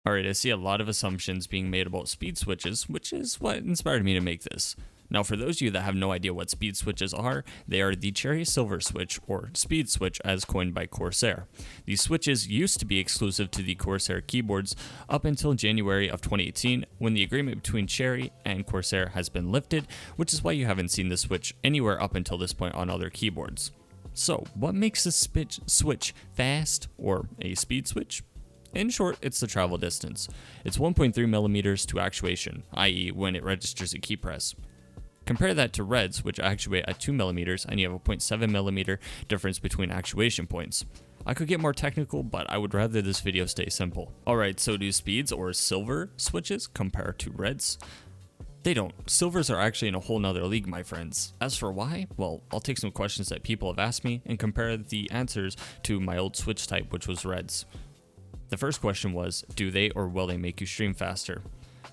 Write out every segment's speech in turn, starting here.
Alright, I see a lot of assumptions being made about speed switches, which is what inspired me to make this. Now, for those of you that have no idea what speed switches are, they are the cherry silver switch, or speed switch as coined by Corsair. These switches used to be exclusive to the Corsair keyboards up until January of 2018, when the agreement between Cherry and Corsair has been lifted, which is why you haven't seen the switch anywhere up until this point on other keyboards. So, what makes a switch fast, or a speed switch? In short, it's the travel distance. It's 1.3 millimeters to actuation, i.e. when it registers a key press. Compare that to reds, which actuate at 2 millimeters, and you have a 0.7 millimeter difference between actuation points. I could get more technical, but I would rather this video stay simple. Alright, so do speeds or silver switches compare to reds? They don't. Silvers are actually in a whole nother league, my friends. As for why, well, I'll take some questions that people have asked me and compare the answers to my old switch type, which was reds. The first question was, do they or will they make you stream faster?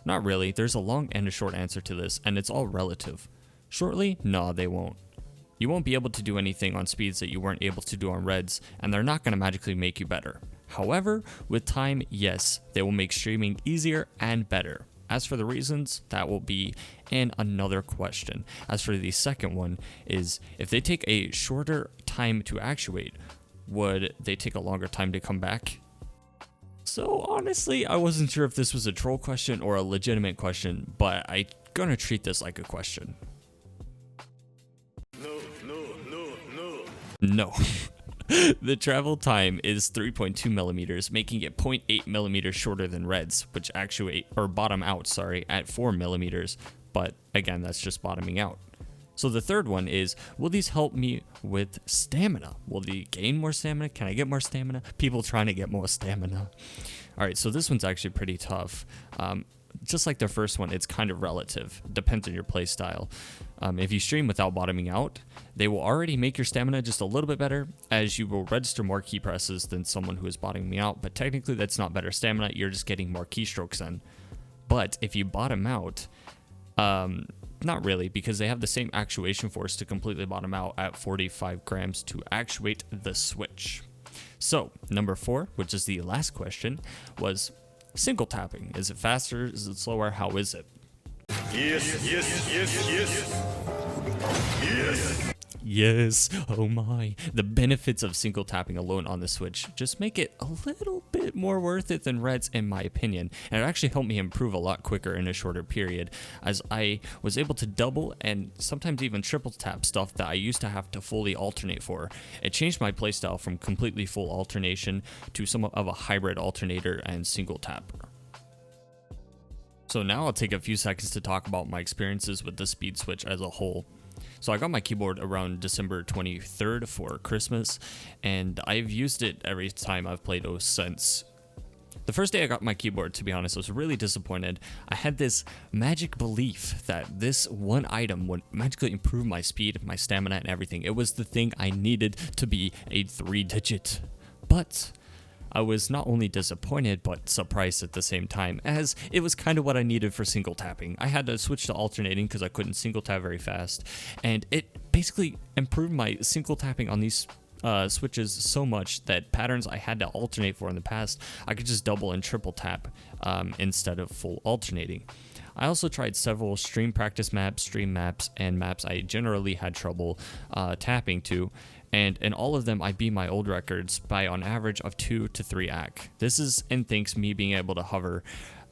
Not really, there's a long and a short answer to this, and it's all relative. Shortly, no, they won't. You won't be able to do anything on speeds that you weren't able to do on reds, and they're not going to magically make you better. However, with time, yes, they will make streaming easier and better. As for the reasons, that will be in another question. As for the second one, is if they take a shorter time to actuate, would they take a longer time to come back? So honestly, I wasn't sure if this was a troll question or a legitimate question, but I'm gonna treat this like a question. No. The travel time is 3.2 millimeters, making it 0.8 millimeters shorter than reds, which actuate, or bottom out, at 4 millimeters. But again, that's just bottoming out. So the third one is, will these help me with stamina? Will they gain more stamina? Can I get more stamina? People trying to get more stamina. Alright, so this one's actually pretty tough. Just like the first one, it's kind of relative. Depends on your play style. If you stream without bottoming out, they will already make your stamina just a little bit better, as you will register more key presses than someone who is bottoming out, but technically that's not better stamina, you're just getting more keystrokes in. But if you bottom out, not really, because they have the same actuation force to completely bottom out at 45 grams to actuate the switch. So, number 4, which is the last question, was single tapping. Is it faster? Is it slower? How is it? Yes, oh my. The benefits of single tapping alone on the Switch just make it a little bit more worth it than reds in my opinion, and it actually helped me improve a lot quicker in a shorter period, as I was able to double and sometimes even triple tap stuff that I used to have to fully alternate for. It changed my playstyle from completely full alternation to somewhat of a hybrid alternator and single tap. So now I'll take a few seconds to talk about my experiences with the speed switch as a whole. So I got my keyboard around December 23rd for Christmas, and I've used it every time I've played OS since. The first day I got my keyboard, to be honest, I was really disappointed. I had this magic belief that this one item would magically improve my speed, my stamina, and everything. It was the thing I needed to be a 3-digit. But I was not only disappointed, but surprised at the same time, as it was kind of what I needed for single tapping. I had to switch to alternating because I couldn't single tap very fast, and it basically improved my single tapping on these switches so much that patterns I had to alternate for in the past, I could just double and triple tap instead of full alternating. I also tried several stream practice maps, stream maps, and maps I generally had trouble tapping to, and in all of them I beat my old records by on average of 2 to 3 AC. This is in thanks me being able to hover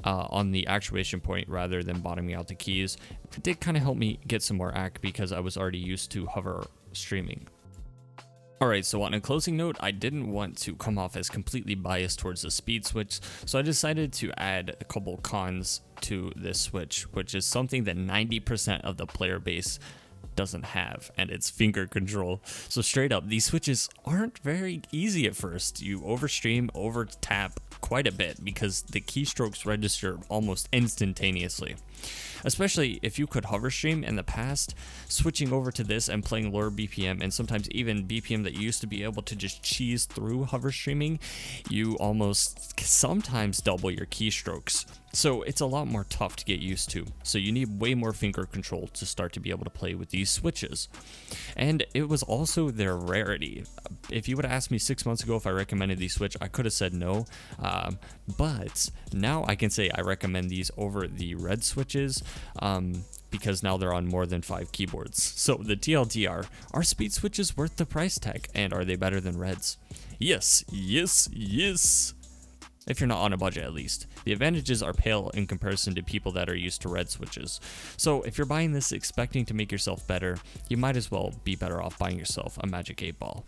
on the actuation point rather than bottoming out the keys. It did kind of help me get some more AC because I was already used to hover streaming. Alright, so on a closing note, I didn't want to come off as completely biased towards the speed switch, so I decided to add a couple cons to this switch, which is something that 90% of the player base doesn't have, and it's finger control. So straight up, these switches aren't very easy at first. You overstream, over tap quite a bit because the keystrokes register almost instantaneously. Especially if you could hover stream in the past, switching over to this and playing lower BPM, and sometimes even BPM that you used to be able to just cheese through hover streaming, you almost sometimes double your keystrokes. So it's a lot more tough to get used to. So you need way more finger control to start to be able to play with these switches. And it was also their rarity. If you would have asked me 6 months ago if I recommended these switch, I could have said no. But now I can say I recommend these over the red switches. Because now they're on more than 5 keyboards. So the TLDR, are speed switches worth the price tag? And are they better than reds? Yes, yes, yes. If you're not on a budget at least. The advantages are pale in comparison to people that are used to red switches. So if you're buying this expecting to make yourself better, you might as well be better off buying yourself a Magic 8 Ball.